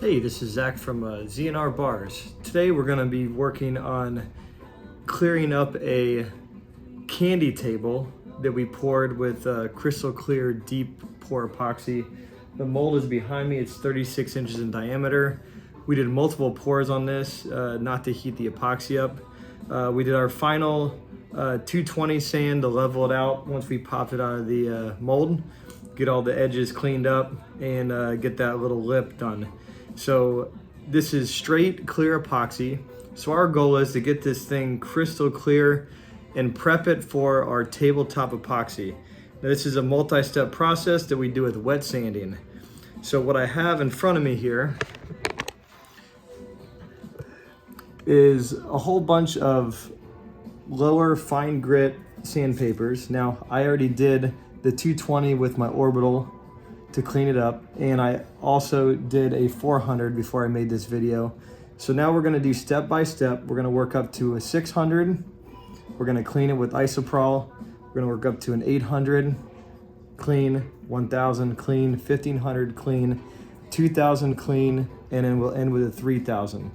Hey, this is Zach from Z&R Bars. Today we're going to be working on clearing up a candy table that we poured with crystal clear deep pour epoxy. The mold is behind me. It's 36 inches in diameter. We did multiple pours on this, not to heat the epoxy up. We did our final 220 sand to level it out once we popped it out of the mold, get all the edges cleaned up, and get that little lip done. So this is straight clear epoxy. So our goal is to get this thing crystal clear and prep it for our tabletop epoxy. Now, this is a multi-step process that we do with wet sanding. So what I have in front of me here is a whole bunch of lower fine grit sandpapers. Now I already did the 220 with my orbital to clean it up, and I also did a 400 before I made this video. So now we're going to do step by step. We're going to work up to a 600. We're going to clean it with isopropyl. We're going to work up to an 800 clean, 1000 clean, 1500 clean, 2000 clean, and then we'll end with a 3000.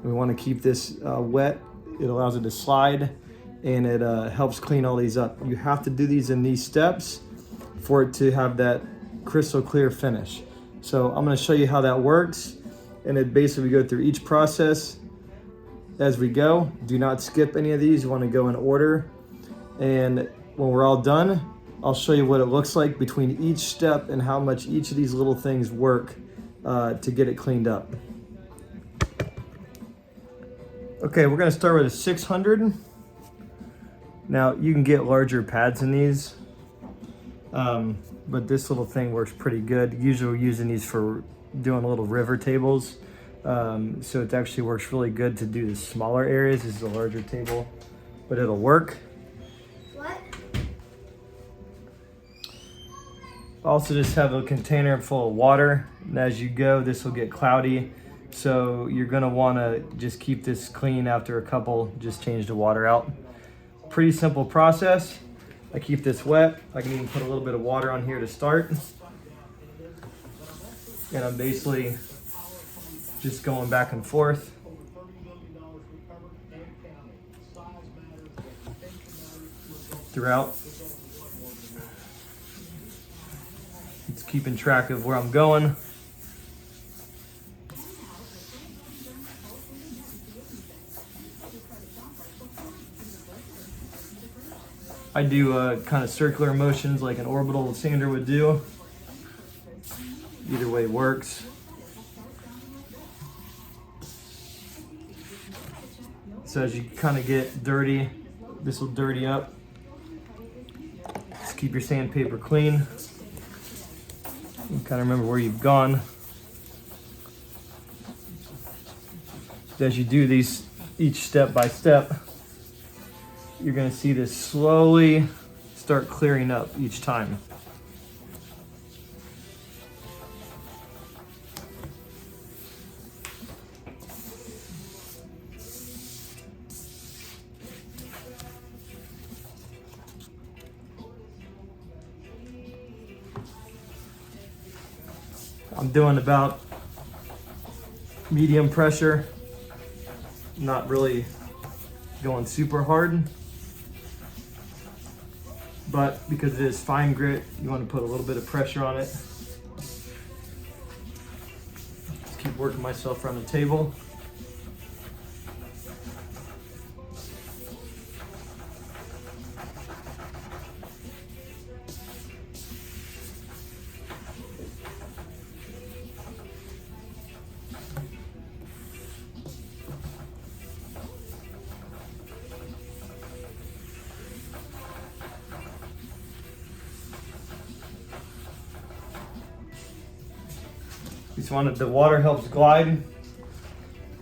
We want to keep this wet. It allows it to slide, and it helps clean all these up. You have to do these in these steps for it to have that crystal clear finish. So I'm going to show you how that works, and it basically go through each process as we go. Do not skip any of these. You want to go in order, and when we're all done, I'll show you what it looks like between each step and how much each of these little things work to get it cleaned up. Okay, we're going to start with a 600. Now you can get larger pads than these, but this little thing works pretty good. Usually we're using these for doing little river tables, so it actually works really good to do the smaller areas. This is a larger table, but it'll work. What? Also just have a container full of water, and as you go this will get cloudy, so you're going to want to just keep this clean after a couple, just change the water out. Pretty simple process. I keep this wet. I can even put a little bit of water on here to start. And I'm basically just going back and forth. Throughout. It's keeping track of where I'm going. I do kind of circular motions like an orbital sander would do. Either way works. So as you kind of get dirty, this will dirty up. Just keep your sandpaper clean. You kind of remember where you've gone. As you do these each step by step, you're going to see this slowly start clearing up each time. I'm doing about medium pressure, not really going super hard. But because it is fine grit, you want to put a little bit of pressure on it. Just keep working myself around the table. This one, the water helps glide.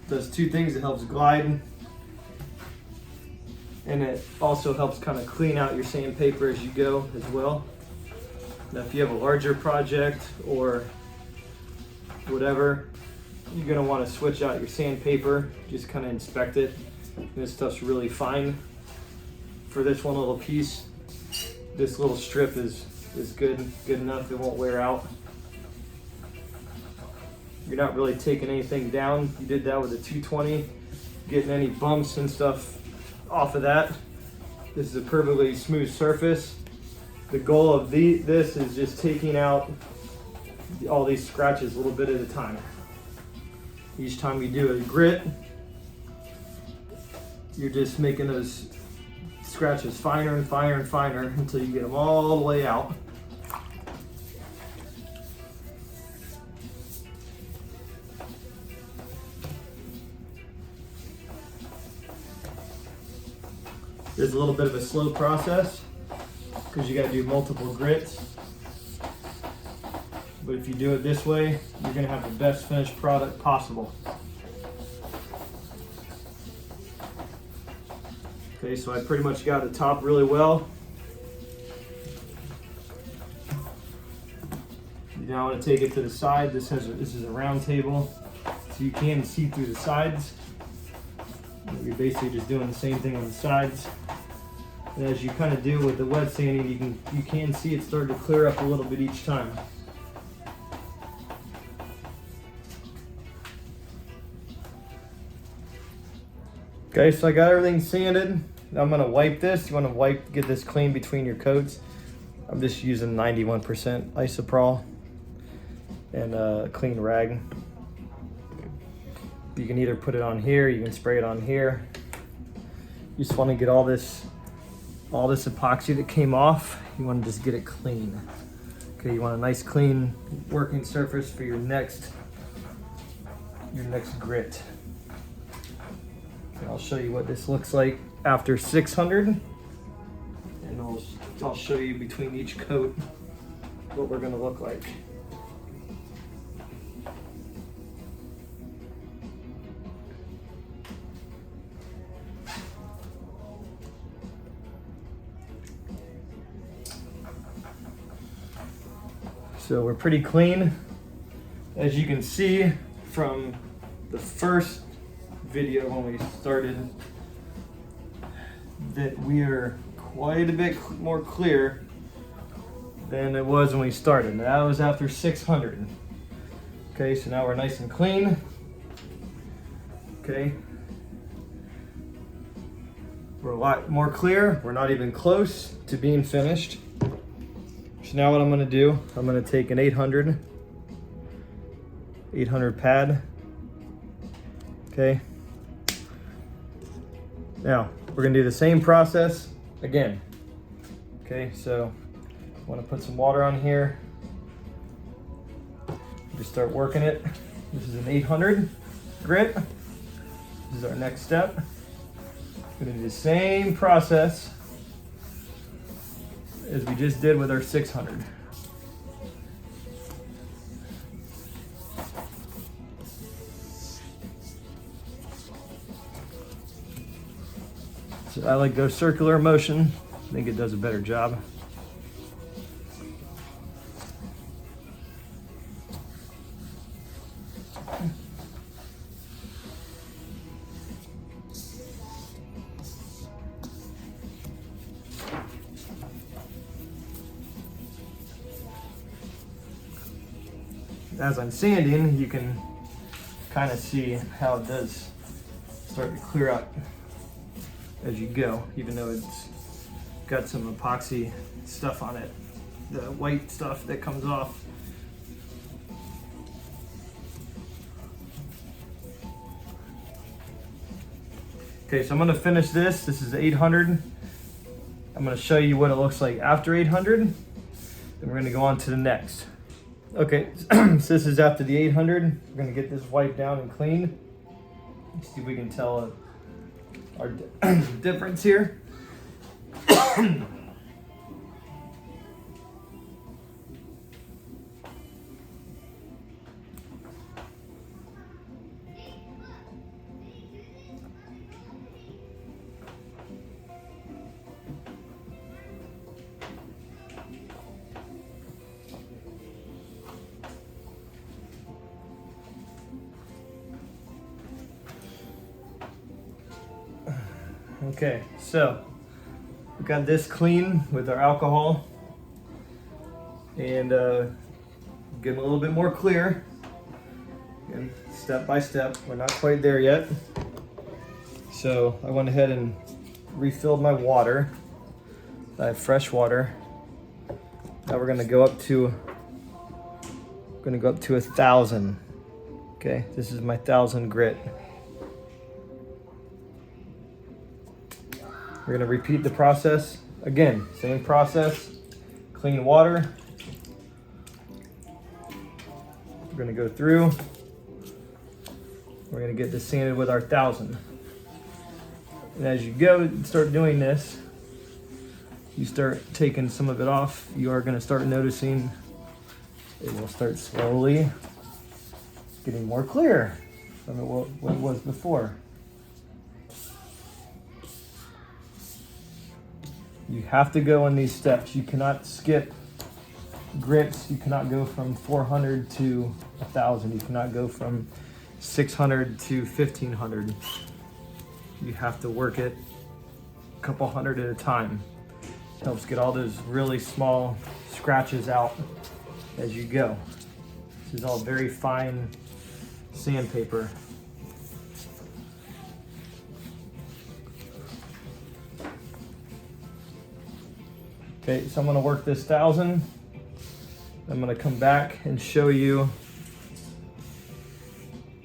Does two things. It helps glide, and it also helps kind of clean out your sandpaper as you go as well. Now if you have a larger project or whatever, you're going to want to switch out your sandpaper. Just kind of inspect it. This stuff's really fine. For this one little piece, this little strip is good enough. It won't wear out. You're not really taking anything down. You did that with a 220, getting any bumps and stuff off of that. This is a perfectly smooth surface. The goal of this is just taking out all these scratches a little bit at a time. Each time you do a grit, you're just making those scratches finer and finer and finer until you get them all the way out. There's a little bit of a slow process because you got to do multiple grits. But if you do it this way, you're going to have the best finished product possible. Okay, so I pretty much got the top really well. You now want to take it to the side. This is a round table, so you can see through the sides. You're basically just doing the same thing on the sides. And as you kind of do with the wet sanding, you can see it start to clear up a little bit each time. Okay, so I got everything sanded. Now I'm gonna wipe this. You wanna get this clean between your coats. I'm just using 91% isopropyl and a clean rag. You can either put it on here, you can spray it on here. You just wanna get all this epoxy that came off. You wanna just get it clean. Okay, you want a nice clean working surface for your next grit. I'll show you what this looks like after 600, and I'll show you between each coat what we're going to look like. So we're pretty clean. As you can see from the first video when we started, that we are quite a bit more clear than it was when we started. That was after 600. Okay, so now we're nice and clean. Okay, we're a lot more clear. We're not even close to being finished. So now what I'm going to do, I'm going to take an 800 pad. Okay, now we're going to do the same process again. Okay, so I want to put some water on here. Just start working it. This is an 800 grit. This is our next step. We're going to do the same process as we just did with our 600. So I like go circular motion. I think it does a better job. As I'm sanding, you can kind of see how it does start to clear up as you go, even though it's got some epoxy stuff on it, the white stuff that comes off. Okay, so I'm going to finish this. This is 800. I'm going to show you what it looks like after 800. Then we're going to go on to the next. Okay, so this is after the 800. We're going to get this wiped down and cleaned. Let's see if we can tell our difference here. Okay, so we got this clean with our alcohol and getting a little bit more clear. And step by step, we're not quite there yet. So I went ahead and refilled my water. I have fresh water. Now we're gonna go up to 1,000. Okay, this is my 1,000 grit. We're gonna repeat the process again. Same process. Clean water. We're gonna go through. We're gonna get this sanded with our 1,000. And as you go and start doing this, you start taking some of it off, you are gonna start noticing it will start slowly getting more clear from what it was before. You have to go in these steps. You cannot skip grits. You cannot go from 400 to 1,000. You cannot go from 600 to 1,500. You have to work it a couple hundred at a time. Helps get all those really small scratches out as you go. This is all very fine sandpaper. Okay, so I'm gonna work this 1,000. I'm gonna come back and show you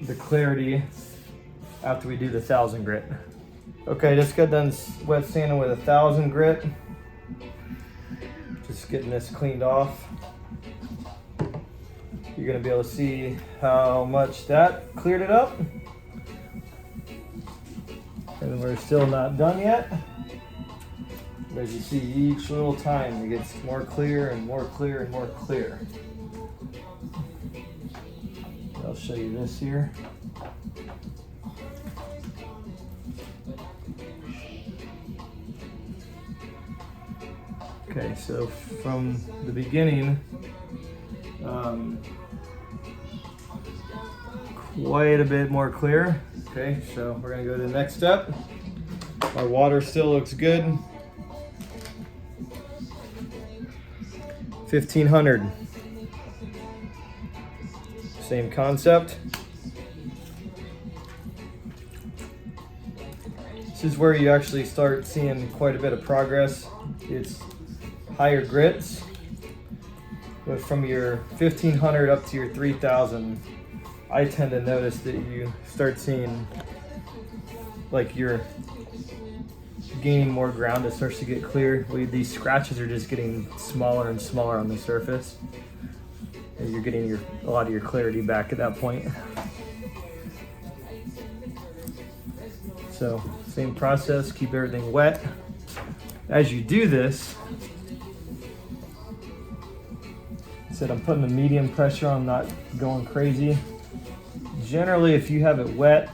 the clarity after we do the 1,000 grit. Okay, just got done wet sanding with 1,000 grit. Just getting this cleaned off. You're gonna be able to see how much that cleared it up. And we're still not done yet. But as you see, each little time it gets more clear and more clear and more clear. I'll show you this here. Okay, so from the beginning, quite a bit more clear. Okay, so we're gonna go to the next step. Our water still looks good. 1,500. Same concept. This is where you actually start seeing quite a bit of progress. It's higher grits, but from your 1,500 up to your 3,000, I tend to notice that you start seeing like you're gaining more ground. It starts to get clear. These scratches are just getting smaller and smaller on the surface, and you're getting a lot of your clarity back at that point. So same process, keep everything wet. As you do this, I'm putting a medium pressure on, not going crazy. Generally, if you have it wet,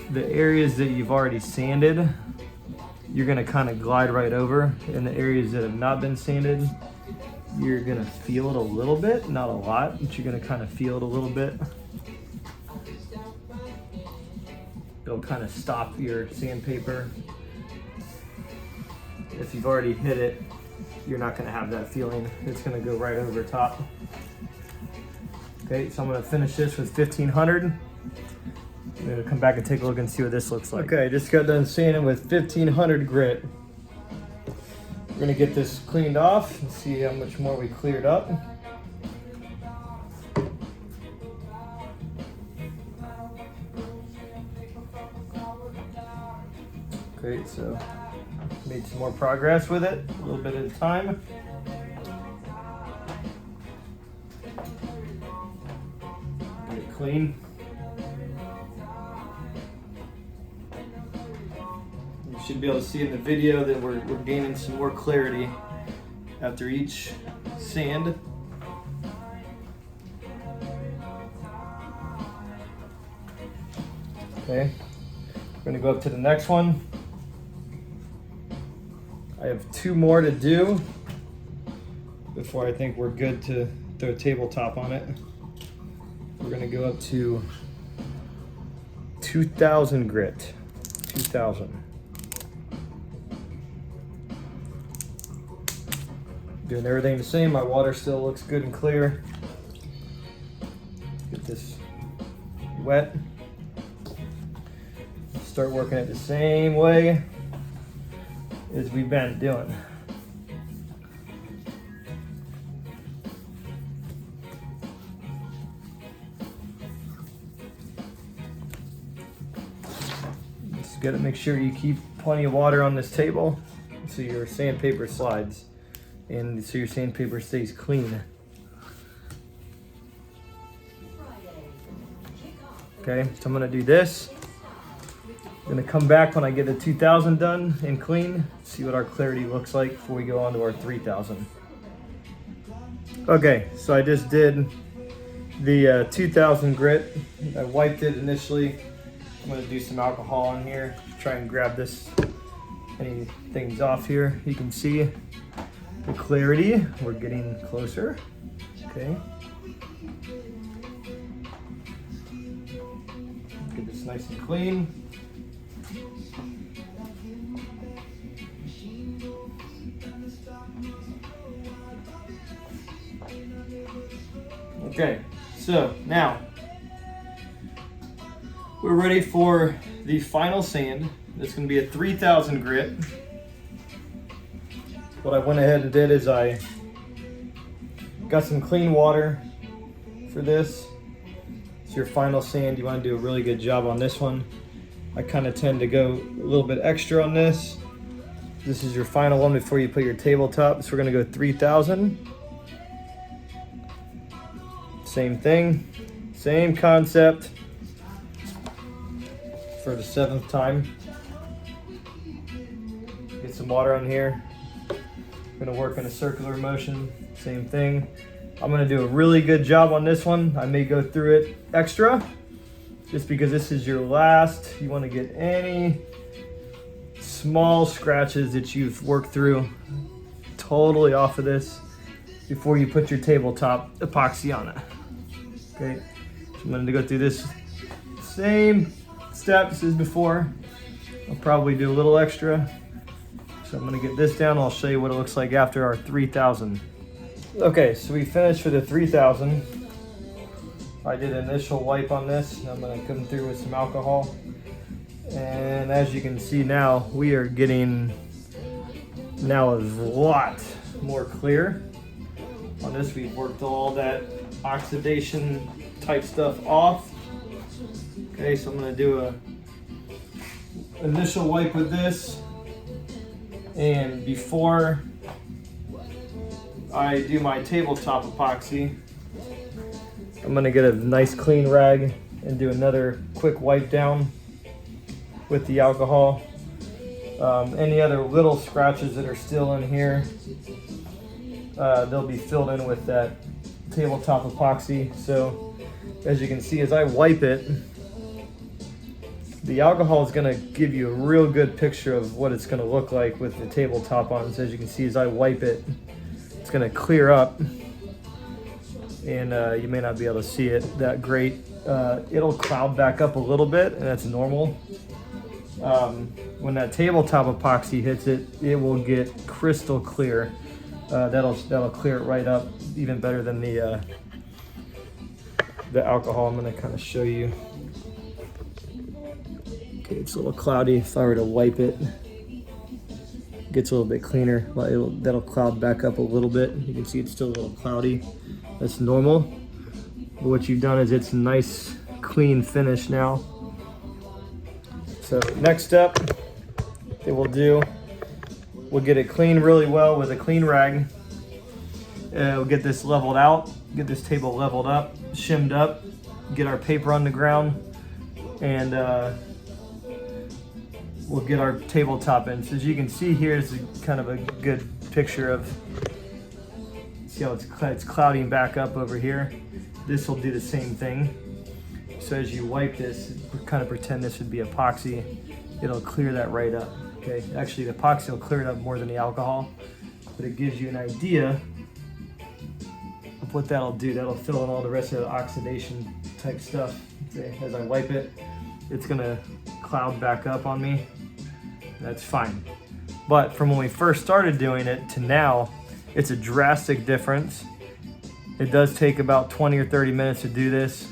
the areas that you've already sanded, you're gonna kind of glide right over. And the areas that have not been sanded, you're gonna feel it a little bit, not a lot, but you're gonna kind of feel it a little bit. It'll kind of stop your sandpaper. If you've already hit it, you're not gonna have that feeling. It's gonna go right over top. Okay, so I'm gonna finish this with 1,500. I'm gonna come back and take a look and see what this looks like. Okay, just got done sanding with 1,500 grit. We're gonna get this cleaned off and see how much more we cleared up. Okay, so made some more progress with it, a little bit at a time. Get it clean. You should be able to see in the video that we're gaining some more clarity after each sand. Okay, we're gonna go up to the next one. I have 2 more to do before I think we're good to throw a tabletop on it. We're gonna go up to 2,000 grit, 2,000. Doing everything the same, my water still looks good and clear. Get this wet. Start working it the same way as we've been doing. Just gotta make sure you keep plenty of water on this table so your sandpaper slides and so your sandpaper stays clean. Okay, so I'm gonna do this. I'm gonna come back when I get the 2000 done and clean, see what our clarity looks like before we go on to our 3000. Okay, so I just did the 2000 grit. I wiped it initially. I'm gonna do some alcohol on here, try and grab anything's off here. You can see the clarity. We're getting closer. Okay. Get this nice and clean. Okay, so now we're ready for the final sand. It's going to be a 3000 grit. What I went ahead and did is I got some clean water for this. It's your final sand. You want to do a really good job on this one. I kind of tend to go a little bit extra on this. This is your final one before you put your tabletop. So we're going to go 3000. Same thing, same concept for the 7th time. Get some water on here. I'm gonna work in a circular motion, same thing. I'm gonna do a really good job on this one. I may go through it extra, just because this is your last. You wanna get any small scratches that you've worked through totally off of this before you put your tabletop epoxy on it. Okay, so I'm going to go through this same steps as before. I'll probably do a little extra. So I'm going to get this down. I'll show you what it looks like after our 3000. Okay, so we finished for the 3000. I did an initial wipe on this. I'm going to come through with some alcohol. And as you can see now, we are getting now a lot more clear. On this, we've worked all that oxidation type stuff off. Okay, so I'm going to do a initial wipe with this, and before I do my tabletop epoxy, I'm going to get a nice clean rag and do another quick wipe down with the alcohol. Any other little scratches that are still in here, they'll be filled in with that tabletop epoxy. So as you can see, as I wipe it, the alcohol is going to give you a real good picture of what it's going to look like with the tabletop on. So as you can see, as I wipe it, it's going to clear up, and you may not be able to see it that great. It'll cloud back up a little bit, and that's normal. When that tabletop epoxy hits it, it will get crystal clear. That'll clear it right up even better than the alcohol. I'm going to kind of show you. Okay, it's a little cloudy. If I were to wipe it, it gets a little bit cleaner. That'll cloud back up a little bit. You can see it's still a little cloudy. That's normal. But what you've done is it's a nice clean finish now. So next step that we'll do, we'll get it clean really well with a clean rag. We'll get this leveled out, get this table leveled up, shimmed up, get our paper on the ground, and we'll get our tabletop in. So as you can see here is kind of a good picture of, see how it's clouding back up over here. This will do the same thing. So as you wipe this, kind of pretend this would be epoxy. It'll clear that right up. Okay, actually the epoxy will clear it up more than the alcohol, but it gives you an idea of what that'll do. That'll fill in all the rest of the oxidation type stuff. Okay, as I wipe it, it's gonna cloud back up on me. That's fine. But from when we first started doing it to now, it's a drastic difference. It does take about 20 or 30 minutes to do this.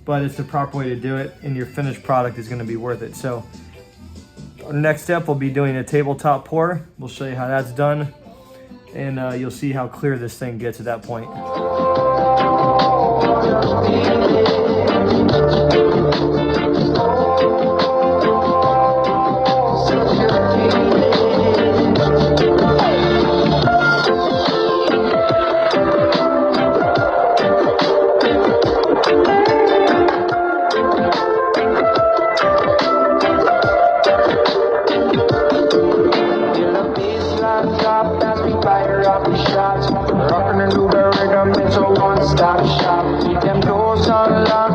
but it's the proper way to do it, and your finished product is gonna be worth it. So our next step will be doing a tabletop pour. We'll show you how that's done, and you'll see how clear this thing gets at that point. Rockin' a new rhythm, it's a one-stop shop. Keep them doors unlocked.